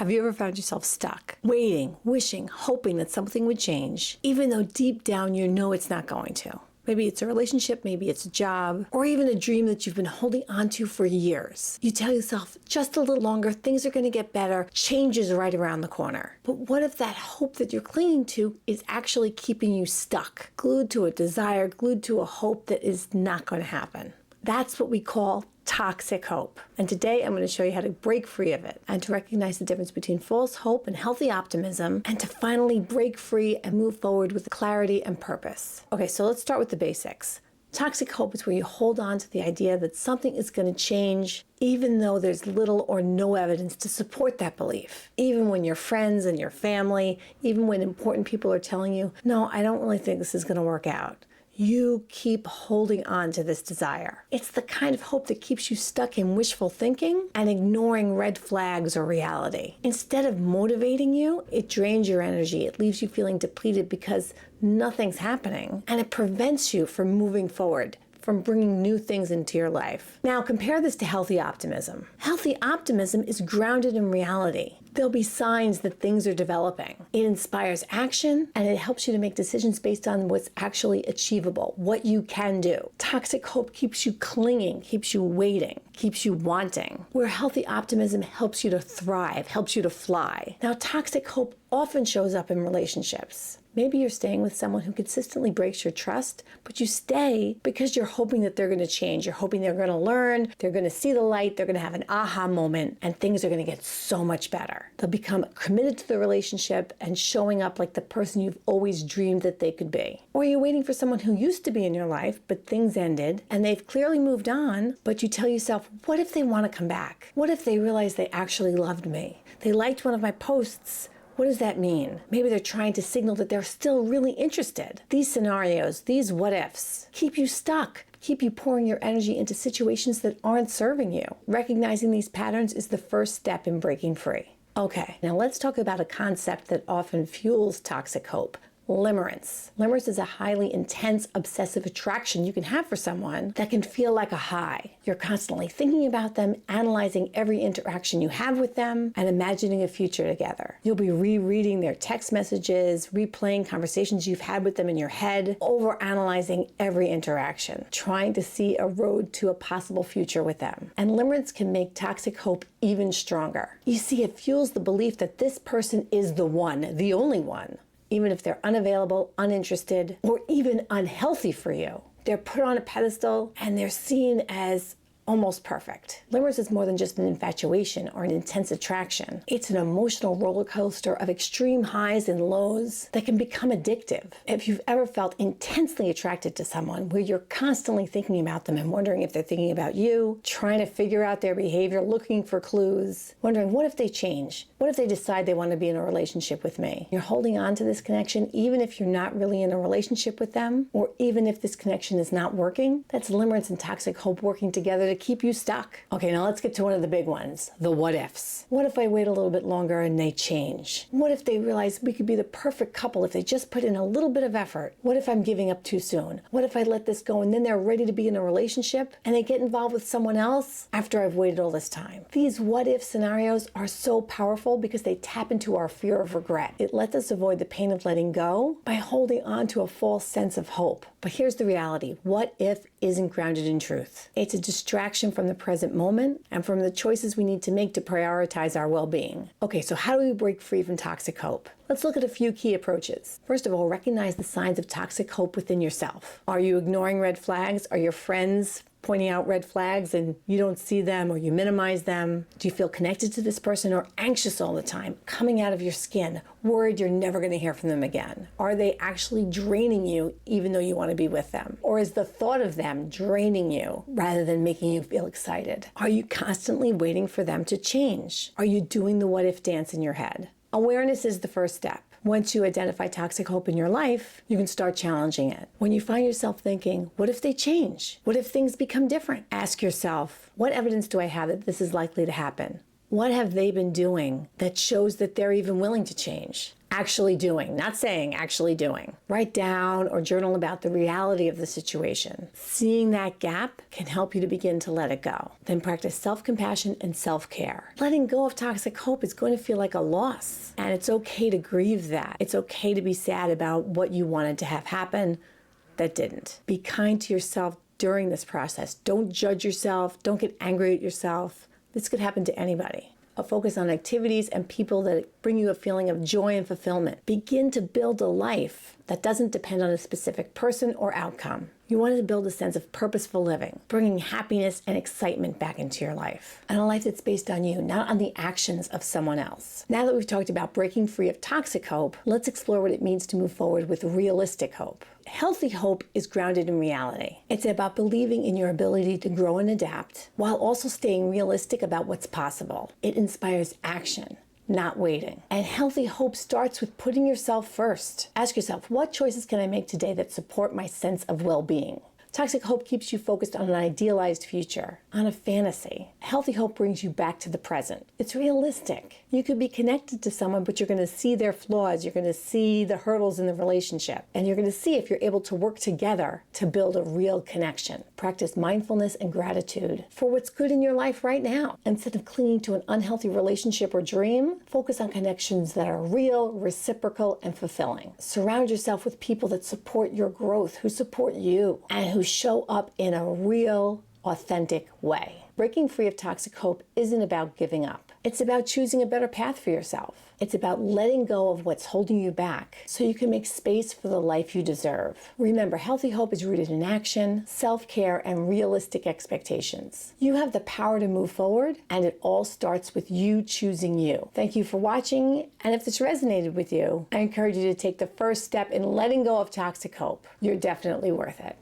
Have you ever found yourself stuck, waiting, wishing, hoping that something would change, even though deep down you know it's not going to? Maybe it's a relationship, maybe it's a job, or even a dream that you've been holding on to for years. You tell yourself, just a little longer, things are going to get better, change is right around the corner. But what if that hope that you're clinging to is actually keeping you stuck, glued to a desire, glued to a hope that is not going to happen? That's what we call toxic hope. And today I'm going to show you how to break free of it and to recognize the difference between false hope and healthy optimism, and to finally break free and move forward with clarity and purpose. Okay, so let's start with the basics. Toxic hope is where you hold on to the idea that something is going to change even though there's little or no evidence to support that belief. Even when your friends and your family, even when important people are telling you, no, I don't really think this is going to work out. You keep holding on to this desire. It's the kind of hope that keeps you stuck in wishful thinking and ignoring red flags or reality. Instead of motivating you, it drains your energy. It leaves you feeling depleted because nothing's happening, and it prevents you from moving forward, from bringing new things into your life. Now compare this to healthy optimism. Healthy optimism is grounded in reality. There'll be signs that things are developing. It inspires action, and it helps you to make decisions based on what's actually achievable, what you can do. Toxic hope keeps you clinging, keeps you waiting, keeps you wanting, where healthy optimism helps you to thrive, helps you to fly. Now, toxic hope often shows up in relationships. Maybe you're staying with someone who consistently breaks your trust, but you stay because you're hoping that they're going to change. You're hoping they're going to learn, they're going to see the light, they're going to have an aha moment, and things are going to get so much better. They'll become committed to the relationship and showing up like the person you've always dreamed that they could be. Or you're waiting for someone who used to be in your life, but things ended, and they've clearly moved on, but you tell yourself, what if they want to come back? What if they realize they actually loved me? They liked one of my posts. What does that mean? Maybe they're trying to signal that they're still really interested. These scenarios, these what ifs, keep you stuck, keep you pouring your energy into situations that aren't serving you. Recognizing these patterns is the first step in breaking free. Okay, now let's talk about a concept that often fuels toxic hope. Limerence. Limerence is a highly intense, obsessive attraction you can have for someone that can feel like a high. You're constantly thinking about them, analyzing every interaction you have with them, and imagining a future together. You'll be rereading their text messages, replaying conversations you've had with them in your head, overanalyzing every interaction, trying to see a road to a possible future with them. And limerence can make toxic hope even stronger. You see, it fuels the belief that this person is the one, the only one. Even if they're unavailable, uninterested, or even unhealthy for you. They're put on a pedestal and they're seen as almost perfect. Limerence is more than just an infatuation or an intense attraction. It's an emotional roller coaster of extreme highs and lows that can become addictive. If you've ever felt intensely attracted to someone where you're constantly thinking about them and wondering if they're thinking about you, trying to figure out their behavior, looking for clues, wondering what if they change? What if they decide they want to be in a relationship with me? You're holding on to this connection even if you're not really in a relationship with them, or even if this connection is not working. That's limerence and toxic hope working together to keep you stuck. Okay, now let's get to one of the big ones, the what ifs. What if I wait a little bit longer and they change? What if they realize we could be the perfect couple if they just put in a little bit of effort? What if I'm giving up too soon? What if I let this go and then they're ready to be in a relationship and they get involved with someone else after I've waited all this time? These what if scenarios are so powerful because they tap into our fear of regret. It lets us avoid the pain of letting go by holding on to a false sense of hope. But here's the reality. What if isn't grounded in truth. It's a distraction from the present moment and from the choices we need to make to prioritize our well-being. Okay, so how do we break free from toxic hope? Let's look at a few key approaches. First of all, recognize the signs of toxic hope within yourself. Are you ignoring red flags? Are your friends pointing out red flags and you don't see them or you minimize them? Do you feel connected to this person or anxious all the time, coming out of your skin, worried you're never going to hear from them again? Are they actually draining you even though you want to be with them? Or is the thought of them draining you rather than making you feel excited? Are you constantly waiting for them to change? Are you doing the what if dance in your head? Awareness is the first step. Once you identify toxic hope in your life, you can start challenging it. When you find yourself thinking, what if they change? What if things become different? Ask yourself, what evidence do I have that this is likely to happen? What have they been doing that shows that they're even willing to change? Actually doing, not saying, actually doing. Write down or journal about the reality of the situation. Seeing that gap can help you to begin to let it go. Then practice self-compassion and self-care. Letting go of toxic hope is going to feel like a loss, and it's okay to grieve that. It's okay to be sad about what you wanted to have happen that didn't. Be kind to yourself during this process. Don't judge yourself. Don't get angry at yourself. This could happen to anybody. A focus on activities and people that bring you a feeling of joy and fulfillment. Begin to build a life that doesn't depend on a specific person or outcome. You want to build a sense of purposeful living, bringing happiness and excitement back into your life, and a life that's based on you, not on the actions of someone else. Now that we've talked about breaking free of toxic hope, let's explore what it means to move forward with realistic hope. Healthy hope is grounded in reality. It's about believing in your ability to grow and adapt while also staying realistic about what's possible. It inspires action, not waiting. And healthy hope starts with putting yourself first. Ask yourself, what choices can I make today that support my sense of well-being? Toxic hope keeps you focused on an idealized future, on a fantasy. Healthy hope brings you back to the present. It's realistic. You could be connected to someone, but you're going to see their flaws. You're going to see the hurdles in the relationship. And you're going to see if you're able to work together to build a real connection. Practice mindfulness and gratitude for what's good in your life right now. Instead of clinging to an unhealthy relationship or dream, focus on connections that are real, reciprocal, and fulfilling. Surround yourself with people that support your growth, who support you, and who show up in a real, authentic way. Breaking free of toxic hope isn't about giving up. It's about choosing a better path for yourself. It's about letting go of what's holding you back so you can make space for the life you deserve. Remember, healthy hope is rooted in action, self-care, and realistic expectations. You have the power to move forward, and it all starts with you choosing you. Thank you for watching, and if this resonated with you, I encourage you to take the first step in letting go of toxic hope. You're definitely worth it.